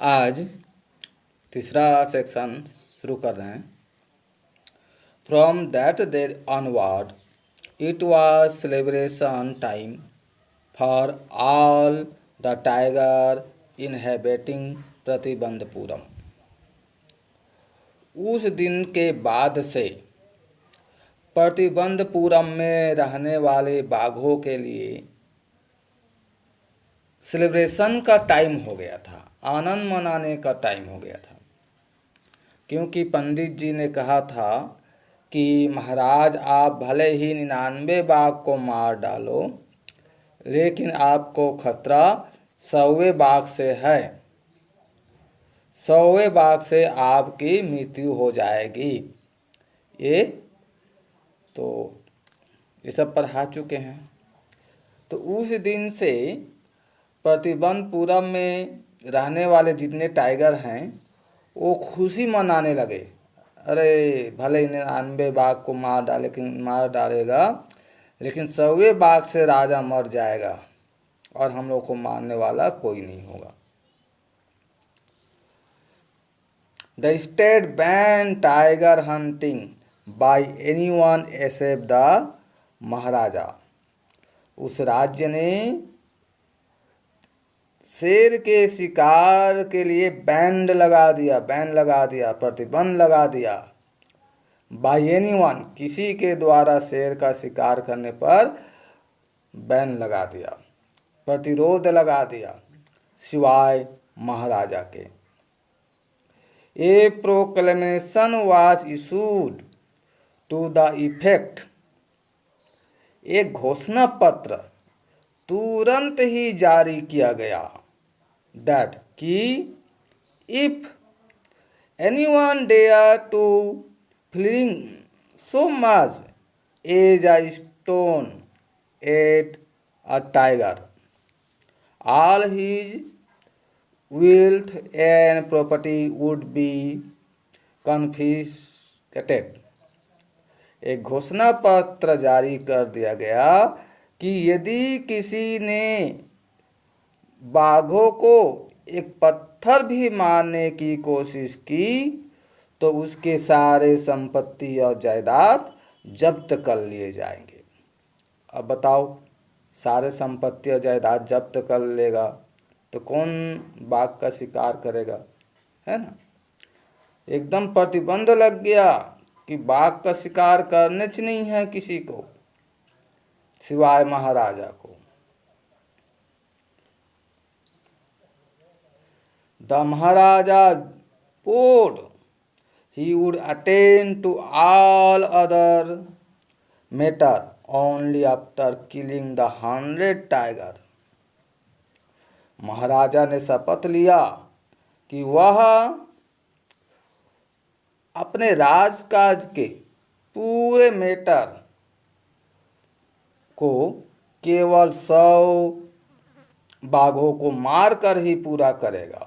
आज तीसरा सेक्शन शुरू कर रहे हैं। From that day onward it was celebration time for all the tiger inhabiting Pratibandapuram. उस दिन के बाद से प्रतिबंधपुरम में रहने वाले बाघों के लिए सेलिब्रेशन का टाइम हो गया था, आनंद मनाने का टाइम हो गया था। क्योंकि पंडित जी ने कहा था कि महाराज आप भले ही 99 बाघ को मार डालो, लेकिन आपको खतरा 100वें बाघ से है। 100वें बाघ से आपकी मृत्यु हो जाएगी। ये सब पढ़ा चुके हैं। तो उस दिन से प्रतिबंधपुरम में रहने वाले जितने टाइगर हैं वो खुशी मनाने लगे। अरे भले ही 99 बाघ को मार डालेगा, लेकिन 100वें बाघ से राजा मर जाएगा और हम लोग को मारने वाला कोई नहीं होगा। The state ban tiger hunting by anyone except the Maharaja. उस राज्य ने शेर के शिकार के लिए बैन लगा दिया, प्रतिबंध लगा दिया। बाय एनीवन, किसी के द्वारा शेर का शिकार करने पर बैन लगा दिया, प्रतिरोध लगा दिया, सिवाय महाराजा के। A proclamation was issued to the effect, एक घोषणा पत्र तुरंत ही जारी किया गया, दैट कि if anyone dare to fling so much as a stone at a tiger, all his wealth and property would be confiscated। एक घोषणा पत्र जारी कर दिया गया कि यदि किसी ने बाघों को एक पत्थर भी मारने की कोशिश की तो उसके सारे संपत्ति और जायदाद जब्त कर लिए जाएंगे। अब बताओ, सारे संपत्ति और जायदाद जब्त कर लेगा तो कौन बाघ का शिकार करेगा, है ना। एकदम प्रतिबंध लग गया कि बाघ का शिकार करने च नहीं है किसी को, सिवाय महाराजा को। The Maharaja vowed he would attend to all other matter only after killing the 100 tiger. महाराजा ने शपथ लिया कि वह अपने राजकाज के पूरे मैटर को केवल 100 बाघों को मारकर ही पूरा करेगा।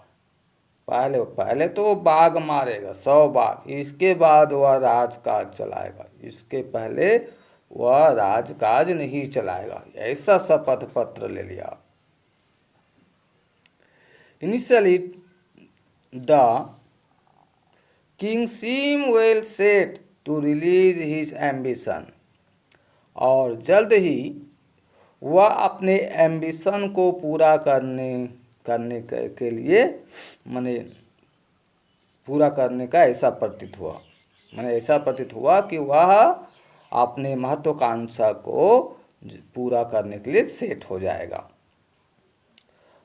पहले तो वो बाघ मारेगा 100 बाघ, इसके बाद वह राजकाज चलाएगा, इसके पहले वह राजकाज नहीं चलाएगा। ऐसा शपथ पत्र ले लिया। Initially the king seem well set to release his ambition, और जल्द ही वह अपने एम्बिशन को पूरा करने के लिए पूरा करने का ऐसा प्रतीत हुआ कि वह अपने महत्वाकांक्षा को पूरा करने के लिए सेट हो जाएगा।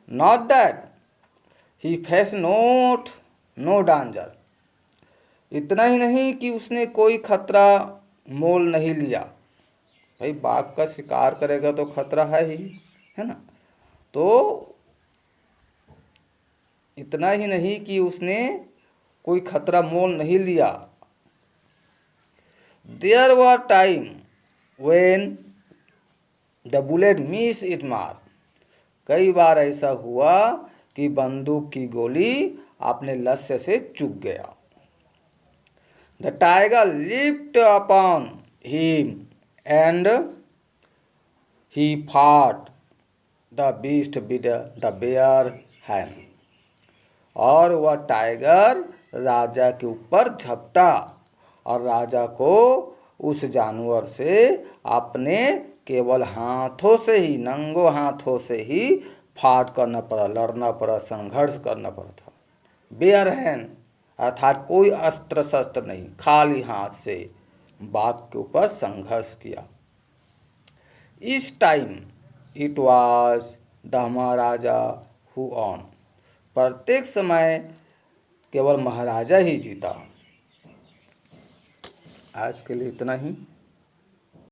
Not that he face no danger, इतना ही नहीं कि उसने कोई खतरा मोल नहीं लिया। भाई बाघ का शिकार करेगा तो खतरा है ही, है ना। तो इतना ही नहीं कि उसने कोई खतरा मोल नहीं लिया। There were time when the bullet miss it mark, कई बार ऐसा हुआ कि बंदूक की गोली अपने लक्ष्य से चूक गया। The tiger leaped upon him and he fought the beast with the bare hand, और वह टाइगर राजा के ऊपर झपटा और राजा को उस जानवर से अपने केवल हाथों से ही, नंगों हाथों से ही फाइट करना पड़ा, लड़ना पड़ा, संघर्ष करना पड़ा था। बेयर हैंड अर्थात कोई अस्त्र शस्त्र नहीं, खाली हाथ से बाघ के ऊपर संघर्ष किया। इस time it was the Maharaja who on. प्रत्येक समय केवल महाराजा ही जीता। आज के लिए इतना ही।